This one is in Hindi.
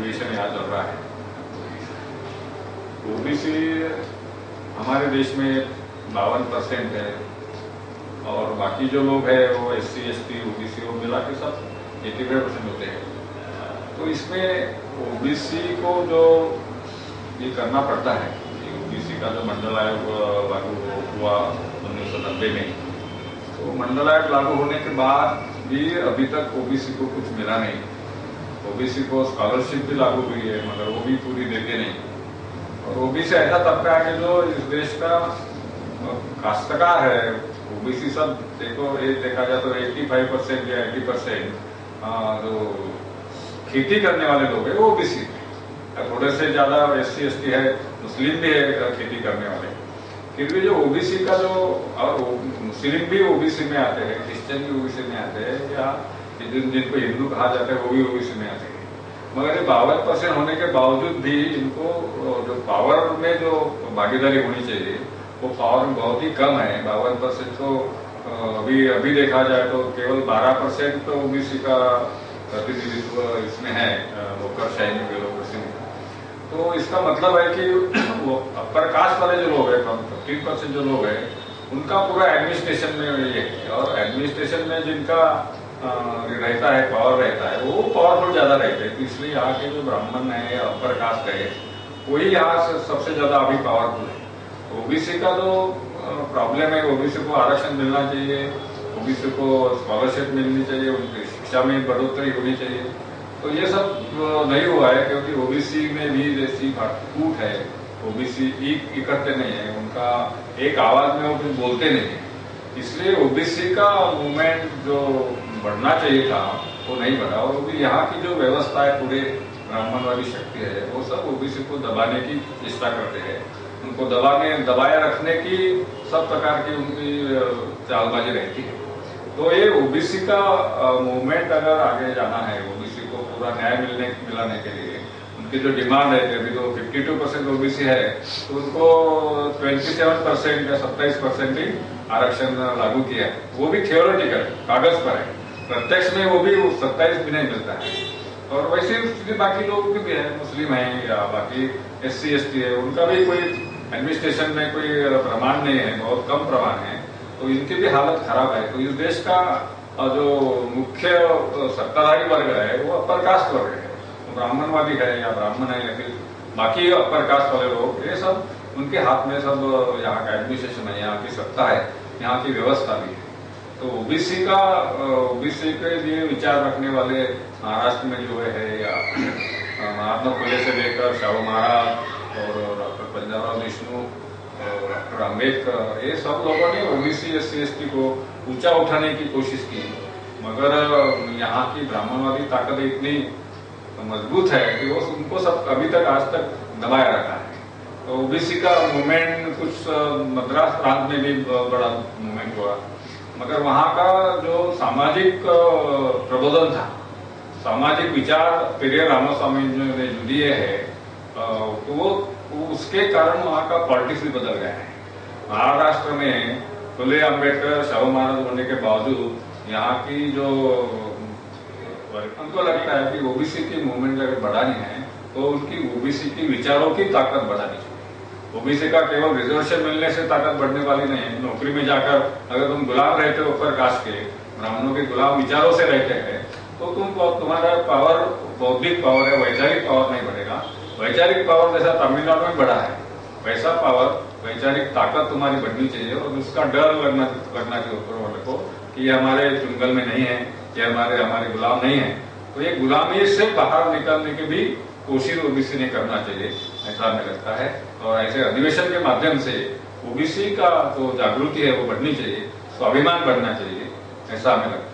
कंडीशन यहाँ चल रहा है। ओबीसी हमारे देश में 52% है और बाकी जो लोग हैं वो SC ST OBC वो मिला के सब 85% होते हैं। तो इसमें ओबीसी को जो ये करना पड़ता है, ओबीसी का जो मंडल आयोग लागू हुआ 1990 में, तो मंडल आयोग लागू होने के बाद भी अभी तक ओबीसी को कुछ मिला नहीं। ओबीसी को स्कॉलरशिप भी लागू हुई है मगर वो भी पूरी देते नहीं। और ओबीसी ऐसा तबका है जो इस देश का काश्तकार है। ओबीसी सब देखो, देखा जाए तो 85% या 80% जो खेती करने वाले लोग हैं वो ओबीसी, थोड़े से ज्यादा SC ST है, मुस्लिम भी है खेती करने वाले। फिर भी जो ओबीसी का जो, और मुस्लिम भी ओबीसी में आते हैं, क्रिश्चियन भी ओबीसी में आते हैं, या जिनको हिंदू कहा जाता है वो भी ओबीसी में आते हैं। मगर ये 52% होने के बावजूद भी इनको जो पावर में जो भागीदारी होनी चाहिए वो पावर में बहुत ही कम है। 52% तो अभी देखा जाए तो केवल 12% तो ओबीसी का प्रतिनिधित्व इसमें है, नौकरशाही में, ब्यूरोक्रेसी में। तो इसका मतलब है कि वो अपर कास्ट वाले जो लोग हैं, 15% जो लोग हैं, उनका पूरा एडमिनिस्ट्रेशन में ये है। और एडमिनिस्ट्रेशन में जिनका रहता है, पावर रहता है, वो पावरफुल ज्यादा रहते हैं। तो इसलिए यहाँ के जो ब्राह्मण है या अपर कास्ट है वही यहाँ से सबसे ज्यादा अभी पावरफुल है। ओबीसी का जो प्रॉब्लम है, ओबीसी को आरक्षण मिलना चाहिए, ओबीसी को स्कॉलरशिप मिलनी चाहिए, उनकी शिक्षा में बढ़ोतरी होनी चाहिए। तो ये सब नहीं हुआ है क्योंकि ओबीसी में भी जैसी फूट है, ओबीसी इकट्ठे नहीं है, उनका एक आवाज में वो कुछ बोलते नहीं है। इसलिए ओबीसी का मूवमेंट जो बढ़ना चाहिए था वो नहीं बढ़ा। और वो भी यहाँ की जो व्यवस्था है, पूरे ब्राह्मणवादी शक्ति है, वो सब ओबीसी को दबाने की चेष्टा करते हैं। उनको दबाए रखने की सब प्रकार की उनकी चालबाजी रहती है। तो ये ओबीसी का मूवमेंट अगर आगे जाना है, ओबीसी को पूरा न्याय मिलाने के लिए उनकी जो डिमांड है, अभी तो 52% ओबीसी है, तो उनको 27% या 27% ही आरक्षण लागू किया है। वो भी थियोरेटिकल, कागज पर है, प्रत्यक्ष में वो भी 27 भी नहीं मिलता है। और वैसे स्थिति बाकी लोगों की भी है, मुस्लिम है या बाकी SC ST है, उनका भी कोई एडमिनिस्ट्रेशन में कोई प्रमाण नहीं है, बहुत कम प्रमाण है। तो इनकी भी हालत खराब है। तो इस देश का जो मुख्य सत्ताधारी वर्ग है वो अपर कास्ट वर्ग है, ब्राह्मणवादी है या ब्राह्मण है या फिर बाकी अपर कास्ट वाले लोग, ये सब उनके हाथ में सब यहाँ का एडमिनिस्ट्रेशन है, यहाँ की सत्ता है, यहाँ की व्यवस्था भी है। तो ओबीसी के लिए विचार रखने वाले महाराष्ट्र में जो है, या महात्मा फुले से लेकर शाहू महाराज और डॉक्टर पंजाबराव देशमुख और डॉक्टर अम्बेडकर, ये सब लोगों ने ओबीसी SC ST को ऊंचा उठाने की कोशिश की। मगर यहाँ की ब्राह्मणवादी ताकत इतनी मजबूत है कि वो उनको सब अभी तक आज तक दबाया रखा है। तो ओबीसी का मूवमेंट कुछ मद्रास प्रांत में भी बड़ा मूवमेंट हुआ, मगर वहाँ का जो सामाजिक प्रबोधन था, सामाजिक विचार पेरियर रामास्वामी ने जो दिए है, तो वो उसके कारण वहाँ का पॉलिटिक्स भी बदल गया है। महाराष्ट्र में फुले, अम्बेडकर, शाहू महाराज होने के बावजूद यहाँ की जो, उनको लगता है कि ओबीसी की मूवमेंट अगर बढ़ानी है तो उनकी ओबीसी की विचारों की ताकत बढ़ानी चाहिए। ओबीसी का केवल रिजर्वेशन मिलने से ताकत बढ़ने वाली नहीं है। नौकरी में जाकर अगर तुम गुलाम रहते हो, ऊपर कास्ट के ब्राह्मणों के गुलाम विचारों से रहते हैं, तो तुम्हारा पावर, बौद्धिक पावर है, वैचारिक पावर नहीं बढ़ेगा। वैचारिक पावर जैसा तमिलनाडु में बढ़ा है, वैसा पावर, वैचारिक ताकत तुम्हारी बढ़नी चाहिए। और उसका डर लगना चाहिए ऊपर वाले को कि ये हमारे चुंगल में नहीं है, ये हमारे गुलाम नहीं है। तो ये गुलामी से बाहर निकलने की भी कोशिश ओबीसी ने करना चाहिए, ऐसा हमें लगता है। और ऐसे अधिवेशन के माध्यम से ओबीसी का जो जागृति है वो बढ़नी चाहिए, स्वाभिमान बढ़ना चाहिए, ऐसा हमें लगता है।